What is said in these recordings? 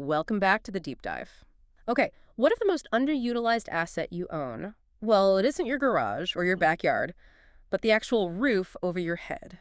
Welcome back to the deep dive. Okay, what if the most underutilized asset you own? Well, it isn't your garage or your backyard, but the actual roof over your head.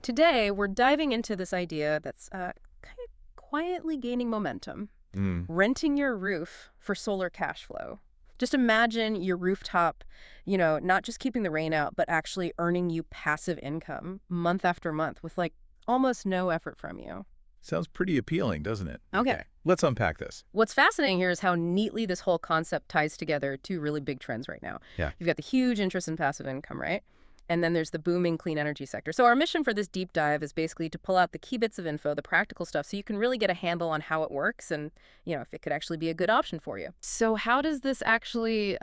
Today, we're diving into this idea that's kind of quietly gaining momentum. Mm. Renting your roof for solar cash flow. Just imagine your rooftop, not just keeping the rain out, but actually earning you passive income month after month with like almost no effort from you. Sounds pretty appealing, doesn't it? Okay. Let's unpack this. What's fascinating here is how neatly this whole concept ties together two really big trends right now. Yeah. You've got the huge interest in passive income, right? And then there's the booming clean energy sector. So our mission for this deep dive is basically to pull out the key bits of info, the practical stuff, so you can really get a handle on how it works and, if it could actually be a good option for you. So how does this actually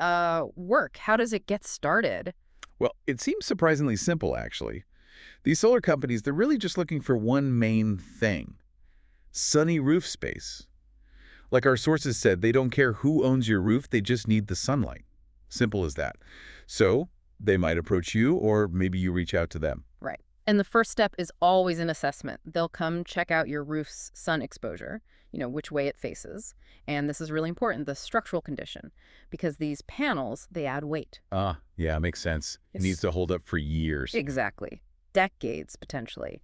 work? How does it get started? Well, it seems surprisingly simple, actually. These solar companies, they're really just looking for one main thing: sunny roof space. Like our sources said, they don't care who owns your roof, they just need the sunlight. Simple as that. So they might approach you, or maybe you reach out to them. Right. And the first step is always an assessment. They'll come check out your roof's sun exposure, which way it faces. And this is really important, the structural condition, because these panels, they add weight. Yeah, makes sense. It needs to hold up for years. Exactly. Decades, potentially.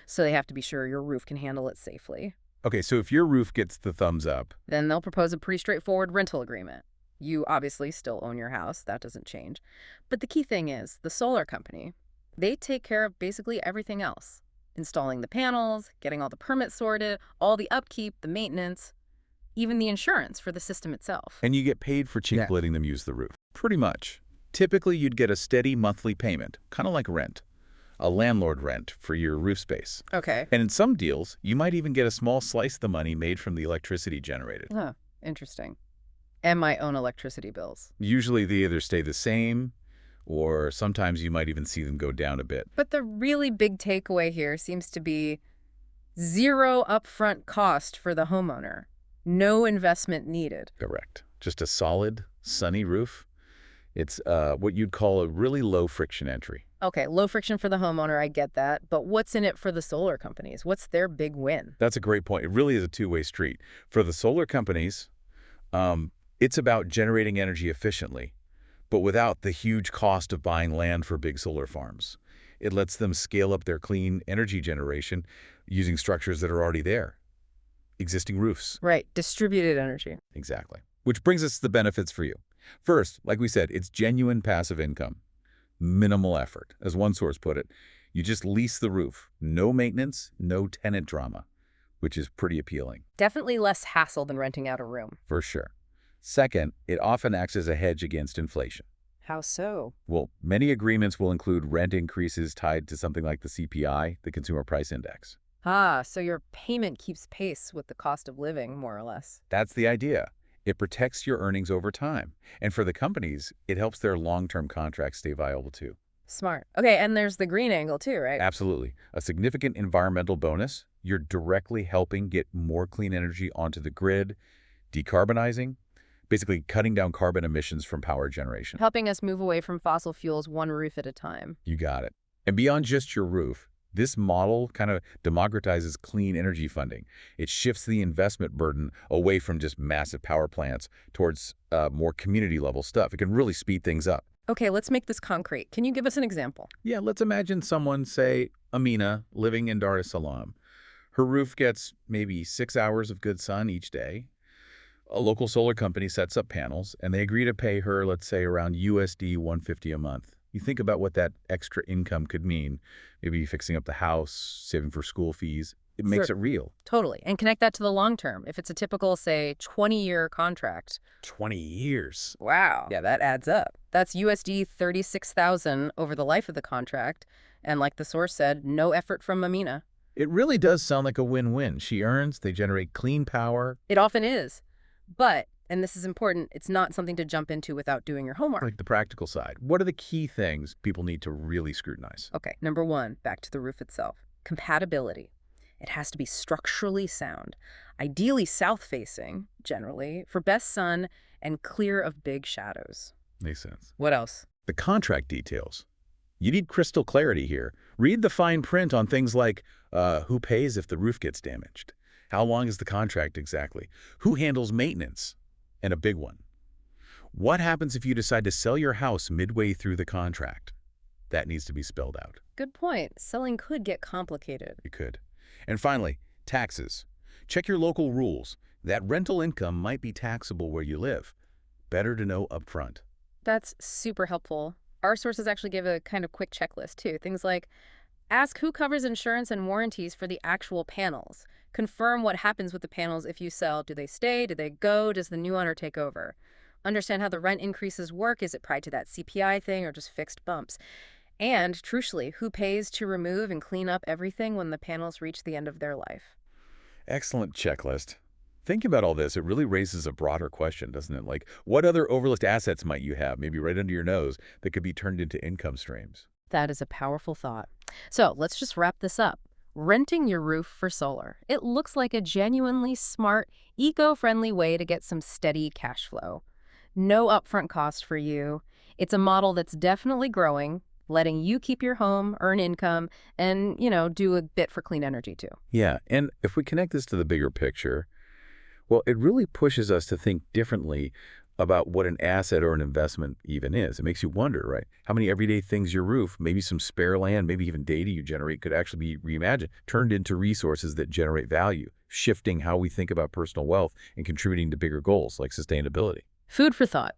So they have to be sure your roof can handle it safely. Okay, so if your roof gets the thumbs up, Then they'll propose a pretty straightforward rental agreement. You obviously still own your house. That doesn't change. But the key thing is, the solar company, they take care of basically everything else. Installing the panels, getting all the permits sorted, all the upkeep, the maintenance, even the insurance for the system itself. and you get paid for cheap letting them use the roof. Pretty much. Typically, you'd get a steady monthly payment, kind of like rent. A landlord rent for your roof space. Okay. And in some deals, you might even get a small slice of the money made from the electricity generated. Huh. Interesting. And my own electricity bills. Usually they either stay the same, or sometimes you might even see them go down a bit. But the really big takeaway here seems to be zero upfront cost for the homeowner. No investment needed. Correct. Just a solid, sunny roof. It's what you'd call a really low friction entry. Okay, low friction for the homeowner, I get that. But what's in it for the solar companies? What's their big win? That's a great point. It really is a two-way street. For the solar companies, it's about generating energy efficiently, but without the huge cost of buying land for big solar farms. It lets them scale up their clean energy generation using structures that are already there. Existing roofs. Right, distributed energy. Exactly. Which brings us to the benefits for you. First, like we said, it's genuine passive income. Minimal effort. As one source put it, you just lease the roof. No maintenance, no tenant drama, which is pretty appealing. Definitely less hassle than renting out a room. For sure. Second, it often acts as a hedge against inflation. How so? Well, many agreements will include rent increases tied to something like the CPI, the Consumer Price Index. So your payment keeps pace with the cost of living, more or less. That's the idea. It protects your earnings over time. And for the companies, it helps their long-term contracts stay viable too. Smart. Okay, and there's the green angle too, right? Absolutely. A significant environmental bonus. You're directly helping get more clean energy onto the grid, decarbonizing, basically cutting down carbon emissions from power generation. Helping us move away from fossil fuels one roof at a time. You got it. And beyond just your roof, this model kind of democratizes clean energy funding. It shifts the investment burden away from just massive power plants towards more community-level stuff. It can really speed things up. Okay, let's make this concrete. Can you give us an example? Yeah, let's imagine someone, say, Amina, living in Dar es Salaam. Her roof gets maybe 6 hours of good sun each day. A local solar company sets up panels, and they agree to pay her, let's say, around USD 150 a month. You think about what that extra income could mean. Maybe fixing up the house, saving for school fees. It makes it real. Totally. And connect that to the long term. If it's a typical, say, 20-year contract. 20 years. Wow. Yeah, that adds up. That's USD 36,000 over the life of the contract. And like the source said, no effort from Amina. It really does sound like a win-win. She earns, they generate clean power. It often is. But, and this is important, it's not something to jump into without doing your homework. Like the practical side. What are the key things people need to really scrutinize? Okay, number one, back to the roof itself. Compatibility. It has to be structurally sound, ideally south-facing, generally, for best sun and clear of big shadows. Makes sense. What else? The contract details. You need crystal clarity here. Read the fine print on things like who pays if the roof gets damaged. How long is the contract exactly? Who handles maintenance? And a big one. What happens if you decide to sell your house midway through the contract? That needs to be spelled out. Good point. Selling could get complicated. It could. And finally, taxes. Check your local rules. That rental income might be taxable where you live. Better to know upfront. That's super helpful. Our sources actually give a kind of quick checklist, too. Things like ask who covers insurance and warranties for the actual panels. Confirm what happens with the panels if you sell. Do they stay? Do they go? Does the new owner take over? Understand how the rent increases work. Is it tied to that CPI thing or just fixed bumps? And, crucially, who pays to remove and clean up everything when the panels reach the end of their life? Excellent checklist. Thinking about all this, it really raises a broader question, doesn't it? Like, what other overlooked assets might you have, maybe right under your nose, that could be turned into income streams? That is a powerful thought. So let's just wrap this up. Renting your roof for solar. It looks like a genuinely smart, eco-friendly way to get some steady cash flow. No upfront cost for you. It's a model that's definitely growing, letting you keep your home, earn income, and, do a bit for clean energy too. Yeah, and if we connect this to the bigger picture, well, it really pushes us to think differently about what an asset or an investment even is. It makes you wonder, right? How many everyday things your roof, maybe some spare land, maybe even data you generate could actually be reimagined, turned into resources that generate value, shifting how we think about personal wealth and contributing to bigger goals like sustainability. Food for thought.